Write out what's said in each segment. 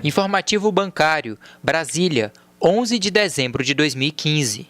Informativo Bancário, Brasília, 11 de dezembro de 2015.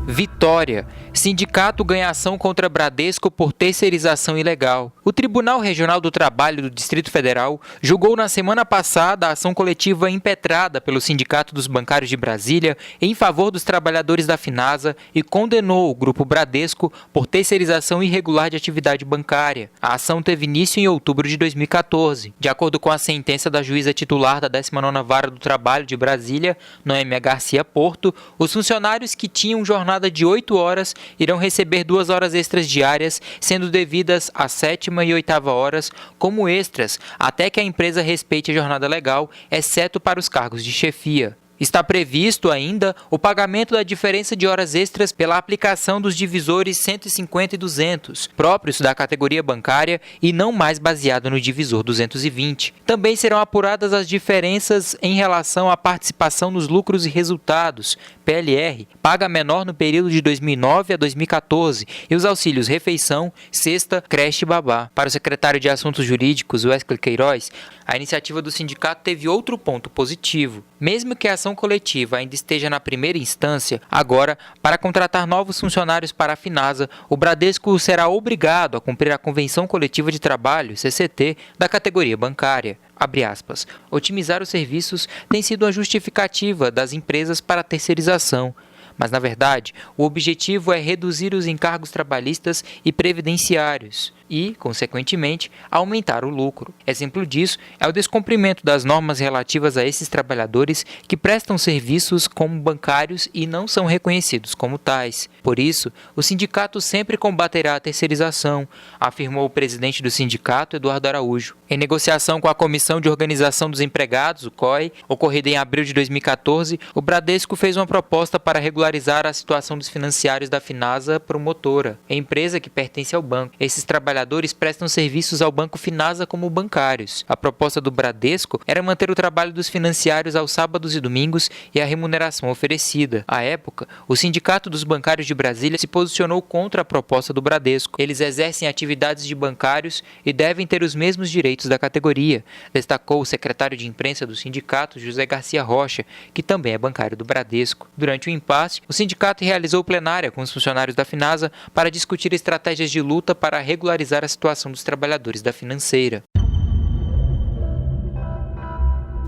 Vitória. Sindicato ganha ação contra Bradesco por terceirização ilegal. O Tribunal Regional do Trabalho do Distrito Federal julgou na semana passada a ação coletiva impetrada pelo Sindicato dos Bancários de Brasília em favor dos trabalhadores da Finasa e condenou o Grupo Bradesco por terceirização irregular de atividade bancária. A ação teve início em outubro de 2014. De acordo com a sentença da juíza titular da 19ª Vara do Trabalho de Brasília, Noêmia Garcia Porto, os funcionários que tinham jornada de 8 horas irão receber 2 horas extras diárias, sendo devidas a 7ª e 8ª horas como extras, até que a empresa respeite a jornada legal, exceto para os cargos de chefia. Está previsto ainda o pagamento da diferença de horas extras pela aplicação dos divisores 150 e 200, próprios da categoria bancária e não mais baseado no divisor 220. Também serão apuradas as diferenças em relação à participação nos lucros e resultados, PLR, paga menor no período de 2009 a 2014, e os auxílios refeição, cesta, creche e babá. Para o secretário de Assuntos Jurídicos, Wesley Queiroz, a iniciativa do sindicato teve outro ponto positivo. Mesmo que a ação coletiva ainda esteja na primeira instância, agora, para contratar novos funcionários para a Finasa, o Bradesco será obrigado a cumprir a Convenção Coletiva de Trabalho, CCT, da categoria bancária. Abre aspas. Otimizar os serviços tem sido a justificativa das empresas para a terceirização. Mas, na verdade, o objetivo é reduzir os encargos trabalhistas e previdenciários e, consequentemente, aumentar o lucro. Exemplo disso é o descumprimento das normas relativas a esses trabalhadores que prestam serviços como bancários e não são reconhecidos como tais. Por isso, o sindicato sempre combaterá a terceirização, afirmou o presidente do sindicato, Eduardo Araújo. Em negociação com a Comissão de Organização dos Empregados, o COE, ocorrida em abril de 2014, o Bradesco fez uma proposta para regularizar a situação dos financiários da Finasa Promotora, empresa que pertence ao banco. Esses trabalhadores prestam serviços ao Banco Finasa como bancários. A proposta do Bradesco era manter o trabalho dos financiários aos sábados e domingos e a remuneração oferecida. À época, o Sindicato dos Bancários de Brasília se posicionou contra a proposta do Bradesco. Eles exercem atividades de bancários e devem ter os mesmos direitos da categoria, destacou o secretário de imprensa do sindicato, José Garcia Rocha, que também é bancário do Bradesco. Durante o impasse, o sindicato realizou plenária com os funcionários da Finasa para discutir estratégias de luta para regularizar a situação dos trabalhadores da financeira.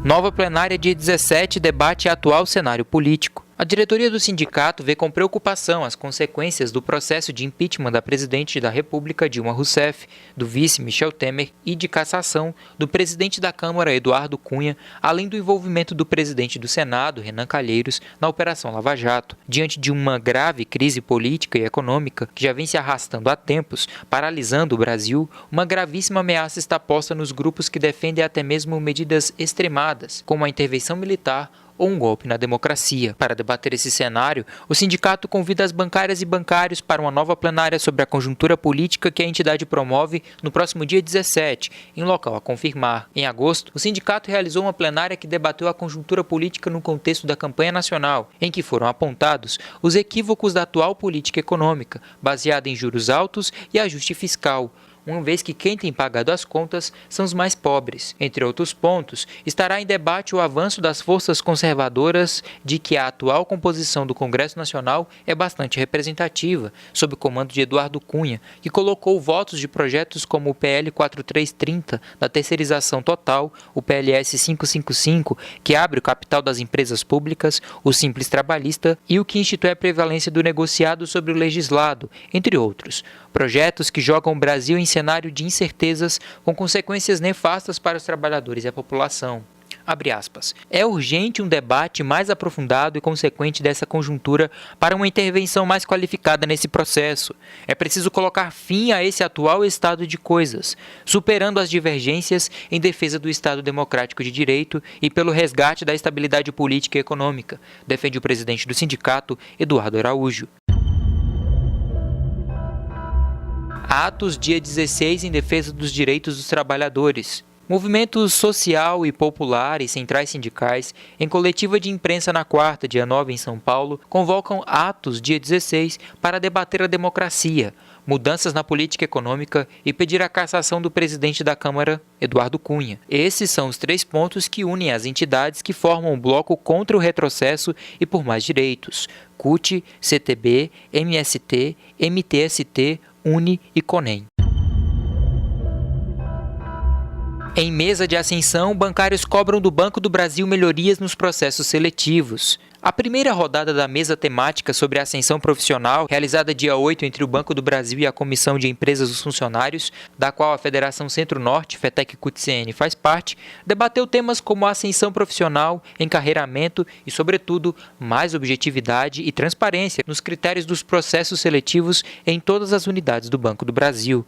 Nova plenária dia 17 debate atual cenário político. A diretoria do sindicato vê com preocupação as consequências do processo de impeachment da presidente da República, Dilma Rousseff, do vice Michel Temer e de cassação do presidente da Câmara, Eduardo Cunha, além do envolvimento do presidente do Senado, Renan Calheiros, na Operação Lava Jato. Diante de uma grave crise política e econômica que já vem se arrastando há tempos, paralisando o Brasil, uma gravíssima ameaça está posta nos grupos que defendem até mesmo medidas extremadas, como a intervenção militar ou um golpe na democracia. Para debater esse cenário, o sindicato convida as bancárias e bancários para uma nova plenária sobre a conjuntura política que a entidade promove no próximo dia 17, em local a confirmar. Em agosto, o sindicato realizou uma plenária que debateu a conjuntura política no contexto da campanha nacional, em que foram apontados os equívocos da atual política econômica, baseada em juros altos e ajuste fiscal, uma vez que quem tem pagado as contas são os mais pobres. Entre outros pontos, estará em debate o avanço das forças conservadoras de que a atual composição do Congresso Nacional é bastante representativa, sob o comando de Eduardo Cunha, que colocou votos de projetos como o PL 4330, da terceirização total, o PLS 555, que abre o capital das empresas públicas, o Simples Trabalhista e o que institui a prevalência do negociado sobre o legislado, entre outros. Projetos que jogam o Brasil em cenário de incertezas com consequências nefastas para os trabalhadores e a população. Abre aspas. É urgente um debate mais aprofundado e consequente dessa conjuntura para uma intervenção mais qualificada nesse processo. É preciso colocar fim a esse atual estado de coisas, superando as divergências em defesa do Estado democrático de direito e pelo resgate da estabilidade política e econômica, defende o presidente do sindicato, Eduardo Araújo. Atos, dia 16, em defesa dos direitos dos trabalhadores. Movimento social e popular e centrais sindicais, em coletiva de imprensa na quarta, dia 9, em São Paulo, convocam atos, dia 16, para debater a democracia, mudanças na política econômica e pedir a cassação do presidente da Câmara, Eduardo Cunha. Esses são os 3 pontos que unem as entidades que formam o bloco contra o retrocesso e por mais direitos: CUT, CTB, MST, MTST, UNE e CONEM. Em mesa de ascensão, bancários cobram do Banco do Brasil melhorias nos processos seletivos. A primeira rodada da mesa temática sobre a ascensão profissional, realizada dia 8 entre o Banco do Brasil e a Comissão de Empresas dos Funcionários, da qual a Federação Centro-Norte, FETEC-CUT-CN, faz parte, debateu temas como ascensão profissional, encarreiramento e, sobretudo, mais objetividade e transparência nos critérios dos processos seletivos em todas as unidades do Banco do Brasil.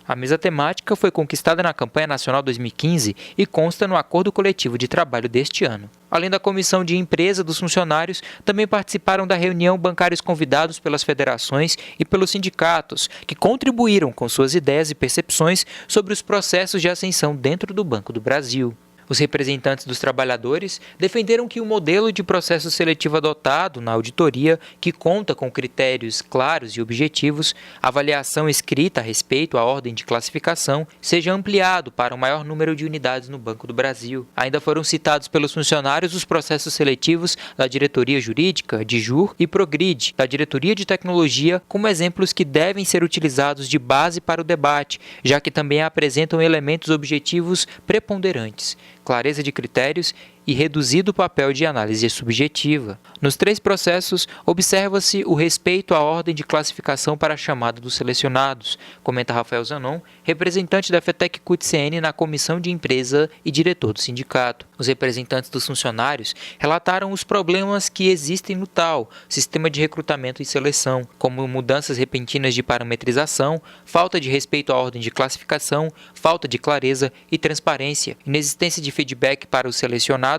A mesa temática foi conquistada na Campanha Nacional 2015 e consta no Acordo Coletivo de Trabalho deste ano. Além da Comissão de Empresa dos Funcionários, também participaram da reunião bancários convidados pelas federações e pelos sindicatos, que contribuíram com suas ideias e percepções sobre os processos de ascensão dentro do Banco do Brasil. Os representantes dos trabalhadores defenderam que o modelo de processo seletivo adotado na auditoria, que conta com critérios claros e objetivos, avaliação escrita a respeito à ordem de classificação, seja ampliado para o maior número de unidades no Banco do Brasil. Ainda foram citados pelos funcionários os processos seletivos da Diretoria Jurídica, DIJUR, e PROGRID, da Diretoria de Tecnologia, como exemplos que devem ser utilizados de base para o debate, já que também apresentam elementos objetivos preponderantes: clareza de critérios e reduzido papel de análise subjetiva. Nos 3 processos, observa-se o respeito à ordem de classificação para a chamada dos selecionados, comenta Rafael Zanon, representante da FETEC-CUT-CN na Comissão de Empresa e diretor do sindicato. Os representantes dos funcionários relataram os problemas que existem no tal sistema de recrutamento e seleção, como mudanças repentinas de parametrização, falta de respeito à ordem de classificação, falta de clareza e transparência, inexistência de feedback para os selecionados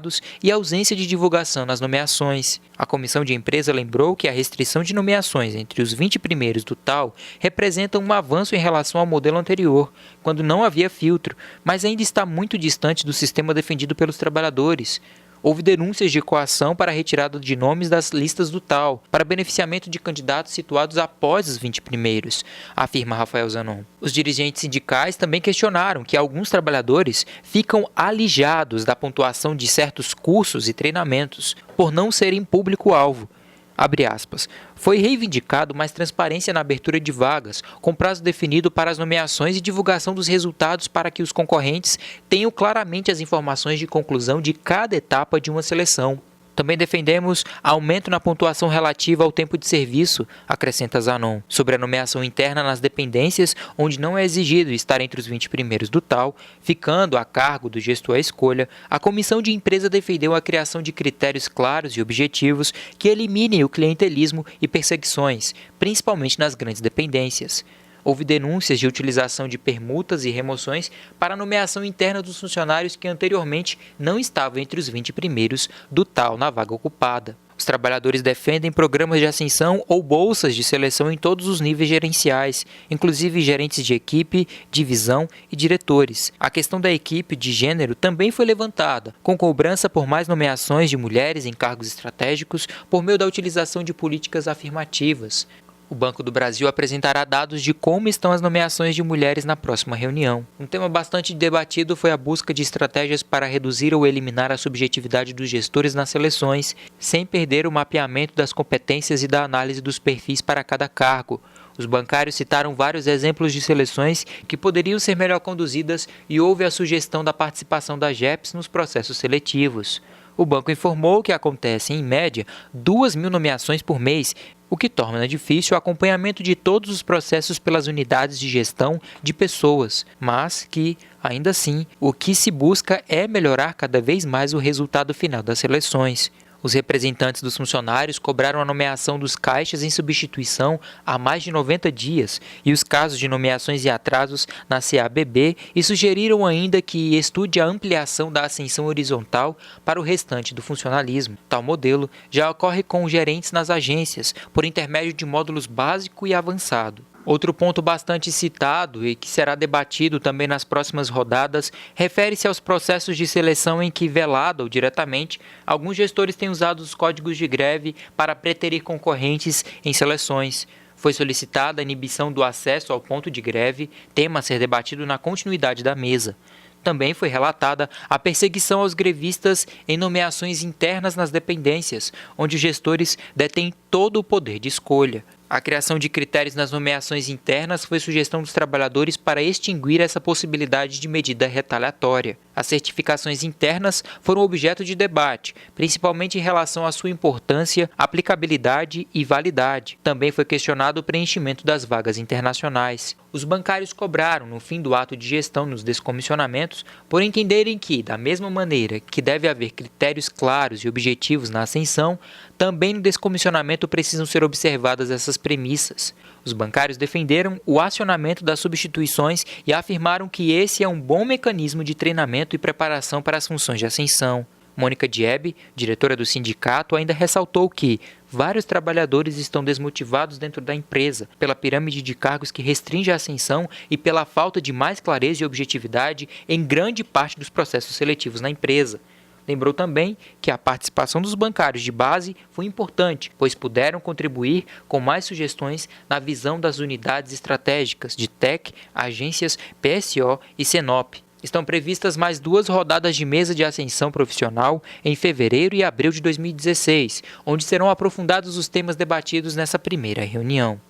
e ausência de divulgação nas nomeações. A Comissão de Empresa lembrou que a restrição de nomeações entre os 20 primeiros do tal representa um avanço em relação ao modelo anterior, quando não havia filtro, mas ainda está muito distante do sistema defendido pelos trabalhadores. Houve denúncias de coação para a retirada de nomes das listas do tal, para beneficiamento de candidatos situados após os 20 primeiros, afirma Rafael Zanon. Os dirigentes sindicais também questionaram que alguns trabalhadores ficam alijados da pontuação de certos cursos e treinamentos por não serem público-alvo. Abre aspas. Foi reivindicado mais transparência na abertura de vagas, com prazo definido para as nomeações e divulgação dos resultados para que os concorrentes tenham claramente as informações de conclusão de cada etapa de uma seleção. Também defendemos aumento na pontuação relativa ao tempo de serviço, acrescenta Zanon. Sobre a nomeação interna nas dependências, onde não é exigido estar entre os 20 primeiros do tal, ficando a cargo do gestor à escolha, a Comissão de Empresa defendeu a criação de critérios claros e objetivos que eliminem o clientelismo e perseguições, principalmente nas grandes dependências. Houve denúncias de utilização de permutas e remoções para a nomeação interna dos funcionários que anteriormente não estavam entre os 20 primeiros do tal na vaga ocupada. Os trabalhadores defendem programas de ascensão ou bolsas de seleção em todos os níveis gerenciais, inclusive gerentes de equipe, divisão e diretores. A questão da equipe de gênero também foi levantada, com cobrança por mais nomeações de mulheres em cargos estratégicos por meio da utilização de políticas afirmativas. O Banco do Brasil apresentará dados de como estão as nomeações de mulheres na próxima reunião. Um tema bastante debatido foi a busca de estratégias para reduzir ou eliminar a subjetividade dos gestores nas seleções, sem perder o mapeamento das competências e da análise dos perfis para cada cargo. Os bancários citaram vários exemplos de seleções que poderiam ser melhor conduzidas e houve a sugestão da participação da JEPS nos processos seletivos. O banco informou que acontecem, em média, 2.000 nomeações por mês, o que torna difícil o acompanhamento de todos os processos pelas unidades de gestão de pessoas, mas que, ainda assim, o que se busca é melhorar cada vez mais o resultado final das seleções. Os representantes dos funcionários cobraram a nomeação dos caixas em substituição há mais de 90 dias e os casos de nomeações e atrasos na CABB e sugeriram ainda que estude a ampliação da ascensão horizontal para o restante do funcionalismo. Tal modelo já ocorre com gerentes nas agências, por intermédio de módulos básico e avançado. Outro ponto bastante citado e que será debatido também nas próximas rodadas refere-se aos processos de seleção em que, velado ou diretamente, alguns gestores têm usado os códigos de greve para preterir concorrentes em seleções. Foi solicitada a inibição do acesso ao ponto de greve, tema a ser debatido na continuidade da mesa. Também foi relatada a perseguição aos grevistas em nomeações internas nas dependências, onde os gestores detêm todo o poder de escolha. A criação de critérios nas nomeações internas foi sugestão dos trabalhadores para extinguir essa possibilidade de medida retaliatória. As certificações internas foram objeto de debate, principalmente em relação à sua importância, aplicabilidade e validade. Também foi questionado o preenchimento das vagas internacionais. Os bancários cobraram, no fim do ato de gestão nos descomissionamentos, por entenderem que, da mesma maneira que deve haver critérios claros e objetivos na ascensão, também no descomissionamento precisam ser observadas essas premissas. Os bancários defenderam o acionamento das substituições e afirmaram que esse é um bom mecanismo de treinamento e preparação para as funções de ascensão. Mônica Diebe, diretora do sindicato, ainda ressaltou que vários trabalhadores estão desmotivados dentro da empresa pela pirâmide de cargos que restringe a ascensão e pela falta de mais clareza e objetividade em grande parte dos processos seletivos na empresa. Lembrou também que a participação dos bancários de base foi importante, pois puderam contribuir com mais sugestões na visão das unidades estratégicas de TEC, agências PSO e Senop. Estão previstas mais 2 rodadas de mesa de ascensão profissional em fevereiro e abril de 2016, onde serão aprofundados os temas debatidos nessa primeira reunião.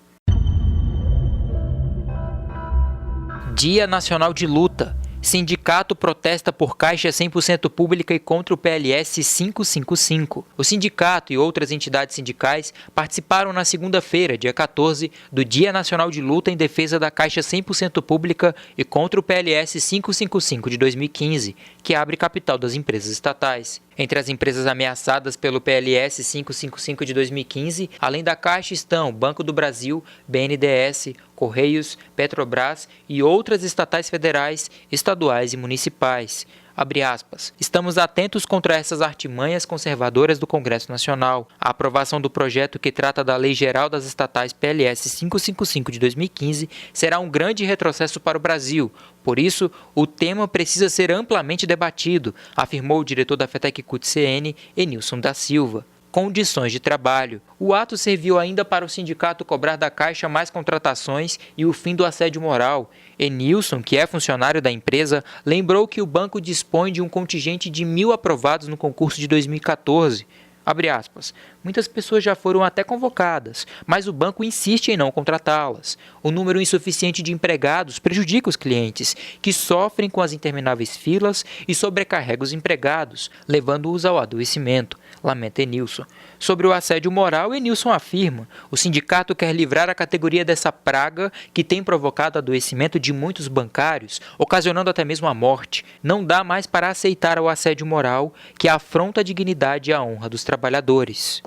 Dia Nacional de Luta. Sindicato protesta por Caixa 100% pública e contra o PLS 555. O sindicato e outras entidades sindicais participaram na segunda-feira, dia 14, do Dia Nacional de Luta em defesa da Caixa 100% pública e contra o PLS 555 de 2015, que abre capital das empresas estatais. Entre as empresas ameaçadas pelo PLS 555 de 2015, além da Caixa estão Banco do Brasil, BNDES, Correios, Petrobras e outras estatais federais, estaduais e municipais. Abre aspas. Estamos atentos contra essas artimanhas conservadoras do Congresso Nacional. A aprovação do projeto que trata da Lei Geral das Estatais PLS 555 de 2015 será um grande retrocesso para o Brasil. Por isso, o tema precisa ser amplamente debatido, afirmou o diretor da FETEC-CUT-CN, Enilson da Silva. Condições de trabalho. O ato serviu ainda para o sindicato cobrar da Caixa mais contratações e o fim do assédio moral. Enilson, que é funcionário da empresa, lembrou que o banco dispõe de um contingente de 1.000 aprovados no concurso de 2014. Abre aspas. Muitas pessoas já foram até convocadas, mas o banco insiste em não contratá-las. O número insuficiente de empregados prejudica os clientes, que sofrem com as intermináveis filas e sobrecarrega os empregados, levando-os ao adoecimento, lamenta Enilson. Sobre o assédio moral, Enilson afirma: o sindicato quer livrar a categoria dessa praga que tem provocado adoecimento de muitos bancários, ocasionando até mesmo a morte. Não dá mais para aceitar o assédio moral, que afronta a dignidade e a honra dos trabalhadores.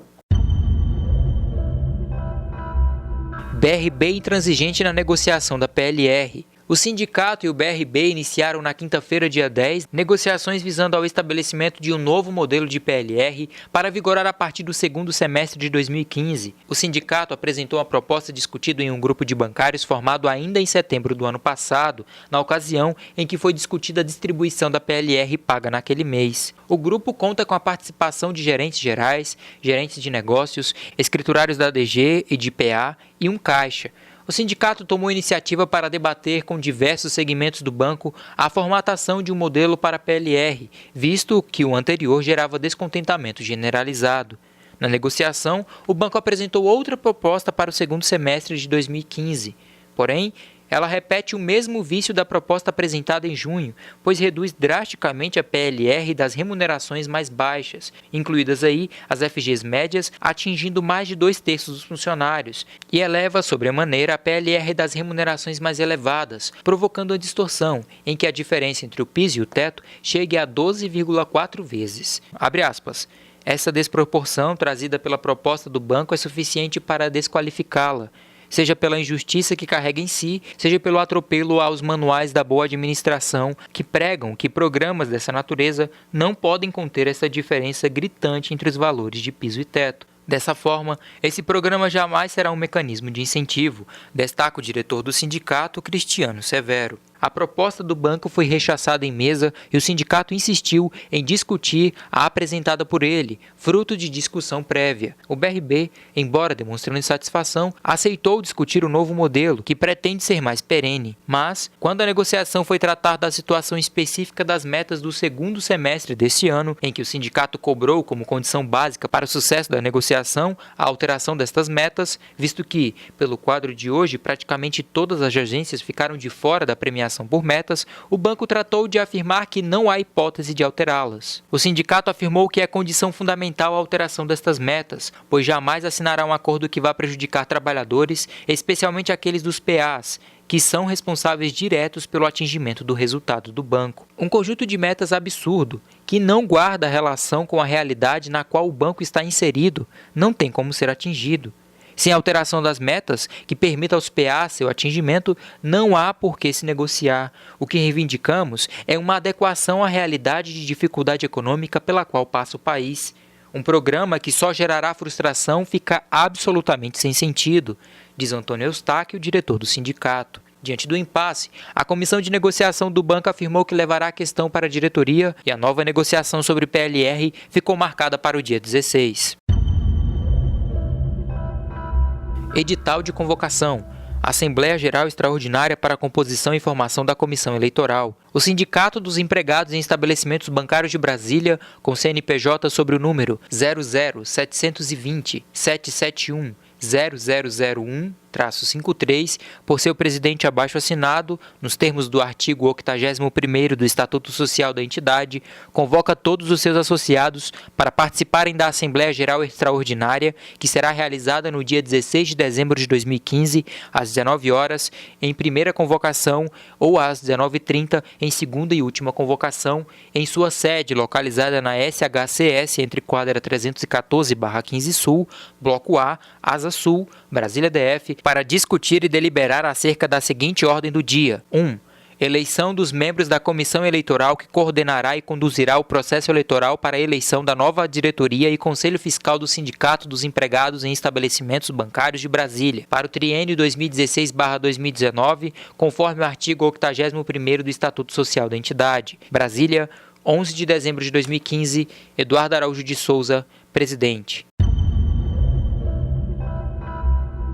BRB intransigente na negociação da PLR. O sindicato e o BRB iniciaram na quinta-feira, dia 10, negociações visando ao estabelecimento de um novo modelo de PLR para vigorar a partir do segundo semestre de 2015. O sindicato apresentou uma proposta discutida em um grupo de bancários formado ainda em setembro do ano passado, na ocasião em que foi discutida a distribuição da PLR paga naquele mês. O grupo conta com a participação de gerentes gerais, gerentes de negócios, escriturários da ADG e de PA e um caixa. O sindicato tomou iniciativa para debater com diversos segmentos do banco a formatação de um modelo para a PLR, visto que o anterior gerava descontentamento generalizado. Na negociação, o banco apresentou outra proposta para o segundo semestre de 2015. Porém, ela repete o mesmo vício da proposta apresentada em junho, pois reduz drasticamente a PLR das remunerações mais baixas, incluídas aí as FGs médias, atingindo mais de 2/3 dos funcionários, e eleva sobremaneira a PLR das remunerações mais elevadas, provocando a distorção, em que a diferença entre o piso e o teto chegue a 12,4 vezes. Abre aspas. Essa desproporção trazida pela proposta do banco é suficiente para desqualificá-la, seja pela injustiça que carrega em si, seja pelo atropelo aos manuais da boa administração, que pregam que programas dessa natureza não podem conter essa diferença gritante entre os valores de piso e teto. Dessa forma, esse programa jamais será um mecanismo de incentivo, destaca o diretor do sindicato, Cristiano Severo. A proposta do banco foi rechaçada em mesa e o sindicato insistiu em discutir a apresentada por ele, fruto de discussão prévia. O BRB, embora demonstrando insatisfação, aceitou discutir o novo modelo, que pretende ser mais perene. Mas, quando a negociação foi tratar da situação específica das metas do segundo semestre deste ano, em que o sindicato cobrou como condição básica para o sucesso da negociação a alteração destas metas, visto que, pelo quadro de hoje, praticamente todas as agências ficaram de fora da premiação por metas, o banco tratou de afirmar que não há hipótese de alterá-las. O sindicato afirmou que é condição fundamental a alteração destas metas, pois jamais assinará um acordo que vá prejudicar trabalhadores, especialmente aqueles dos PAs, que são responsáveis diretos pelo atingimento do resultado do banco. Um conjunto de metas absurdo, que não guarda relação com a realidade na qual o banco está inserido, não tem como ser atingido. Sem alteração das metas, que permita aos PA seu atingimento, não há por que se negociar. O que reivindicamos é uma adequação à realidade de dificuldade econômica pela qual passa o país. Um programa que só gerará frustração fica absolutamente sem sentido, diz Antônio Eustáquio, diretor do sindicato. Diante do impasse, a comissão de negociação do banco afirmou que levará a questão para a diretoria e a nova negociação sobre PLR ficou marcada para o dia 16. Edital de convocação. Assembleia Geral Extraordinária para a composição e formação da Comissão Eleitoral. O Sindicato dos Empregados em Estabelecimentos Bancários de Brasília, com CNPJ sobre o número 00771-771-0001-53, por seu presidente abaixo assinado, nos termos do artigo 81º do Estatuto Social da entidade, convoca todos os seus associados para participarem da Assembleia Geral Extraordinária, que será realizada no dia 16 de dezembro de 2015, às 19 horas, em primeira convocação, ou às 19h30, em segunda e última convocação, em sua sede localizada na SHCS entre quadra 314/15 Sul, Bloco A, Asa Sul, Brasília DF, para discutir e deliberar acerca da seguinte ordem do dia. 1. Eleição dos membros da comissão eleitoral que coordenará e conduzirá o processo eleitoral para a eleição da nova diretoria e conselho fiscal do Sindicato dos Empregados em Estabelecimentos Bancários de Brasília, para o triênio 2016/2019, conforme o artigo 81º do Estatuto Social da entidade. Brasília, 11 de dezembro de 2015, Eduardo Araújo de Souza, presidente.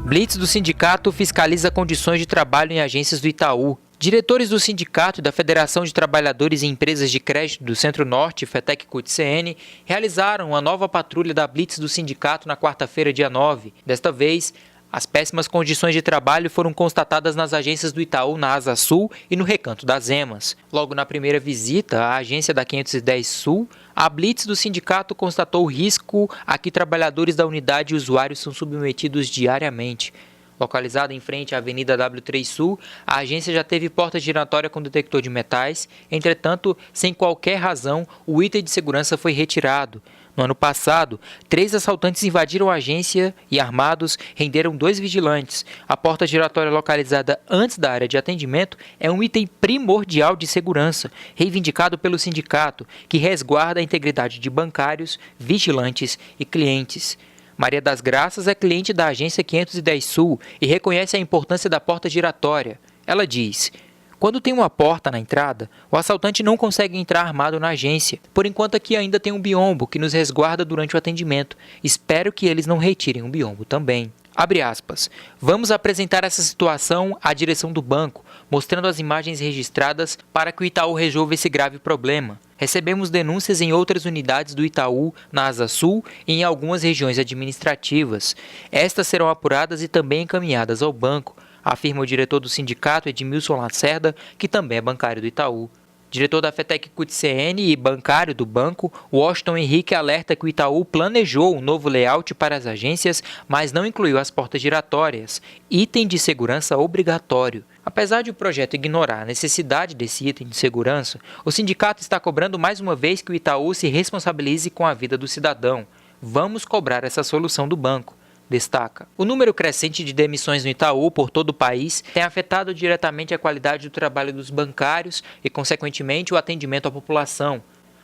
Blitz do sindicato fiscaliza condições de trabalho em agências do Itaú. Diretores do Sindicato e da Federação de Trabalhadores em Empresas de Crédito do Centro-Norte, FETEC-CUT-CN, realizaram uma nova patrulha da Blitz do sindicato na quarta-feira, dia 9. Desta vez, as péssimas condições de trabalho foram constatadas nas agências do Itaú na Asa Sul e no Recanto das Emas. Logo na primeira visita à agência da 510 Sul, a Blitz do sindicato constatou o risco a que trabalhadores da unidade e usuários são submetidos diariamente. Localizada em frente à Avenida W3 Sul, a agência já teve porta giratória com detector de metais. Entretanto, sem qualquer razão, o item de segurança foi retirado. No ano passado, 3 assaltantes invadiram a agência e, armados, renderam 2 vigilantes. A porta giratória localizada antes da área de atendimento é um item primordial de segurança, reivindicado pelo sindicato, que resguarda a integridade de bancários, vigilantes e clientes. Maria das Graças é cliente da agência 510 Sul e reconhece a importância da porta giratória. Ela diz: quando tem uma porta na entrada, o assaltante não consegue entrar armado na agência. Por enquanto aqui ainda tem um biombo que nos resguarda durante o atendimento. Espero que eles não retirem o biombo também. Abre aspas. Vamos apresentar essa situação à direção do banco, mostrando as imagens registradas para que o Itaú resolva esse grave problema. Recebemos denúncias em outras unidades do Itaú, na Asa Sul e em algumas regiões administrativas. Estas serão apuradas e também encaminhadas ao banco, afirma o diretor do sindicato, Edmilson Lacerda, que também é bancário do Itaú. Diretor da FETEC-CUT-CN e bancário do banco, Washington Henrique alerta que o Itaú planejou um novo layout para as agências, mas não incluiu as portas giratórias, item de segurança obrigatório. Apesar de o projeto ignorar a necessidade desse item de segurança, o sindicato está cobrando mais uma vez que o Itaú se responsabilize com a vida do cidadão. Vamos cobrar essa solução do banco, destaca. O número crescente de demissões no Itaú por todo o país tem afetado diretamente a qualidade do trabalho dos bancários e, consequentemente, o atendimento à população.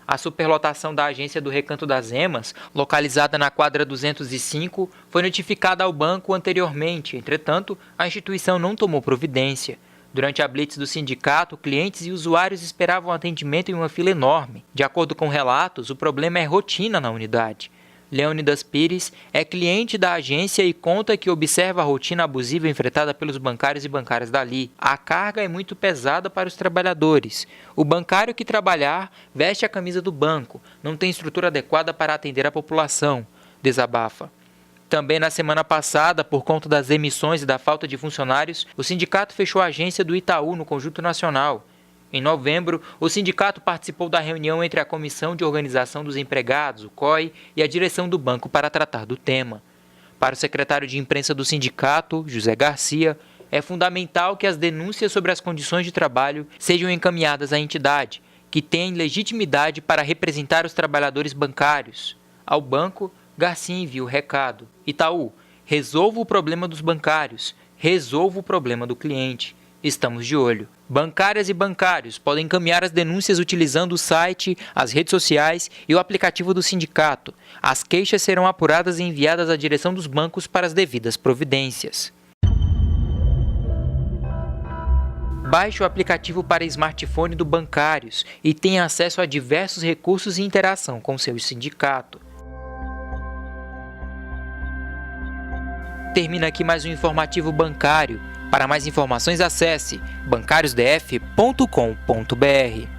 A superlotação da agência do Recanto das Emas, localizada na quadra 205, foi notificada ao banco anteriormente. Entretanto, a instituição não tomou providência. Durante a blitz do sindicato, clientes e usuários esperavam atendimento em uma fila enorme. De acordo com relatos, o problema é rotina na unidade. Leônidas Pires é cliente da agência e conta que observa a rotina abusiva enfrentada pelos bancários e bancárias dali. A carga é muito pesada para os trabalhadores. O bancário que trabalhar veste a camisa do banco, não tem estrutura adequada para atender a população, desabafa. Também na semana passada, por conta das demissões e da falta de funcionários, o sindicato fechou a agência do Itaú no Conjunto Nacional. Em novembro, o sindicato participou da reunião entre a Comissão de Organização dos Empregados, o COI, e a direção do banco para tratar do tema. Para o secretário de imprensa do sindicato, José Garcia, é fundamental que as denúncias sobre as condições de trabalho sejam encaminhadas à entidade, que tem legitimidade para representar os trabalhadores bancários. Ao banco, Garcia envia o recado: Itaú, resolva o problema dos bancários, resolva o problema do cliente. Estamos de olho. Bancárias e bancários podem encaminhar as denúncias utilizando o site, as redes sociais e o aplicativo do sindicato. As queixas serão apuradas e enviadas à direção dos bancos para as devidas providências. Baixe o aplicativo para smartphone do Bancários e tenha acesso a diversos recursos e interação com seu sindicato. Termina aqui mais um informativo bancário. Para mais informações, acesse bancariosdf.com.br.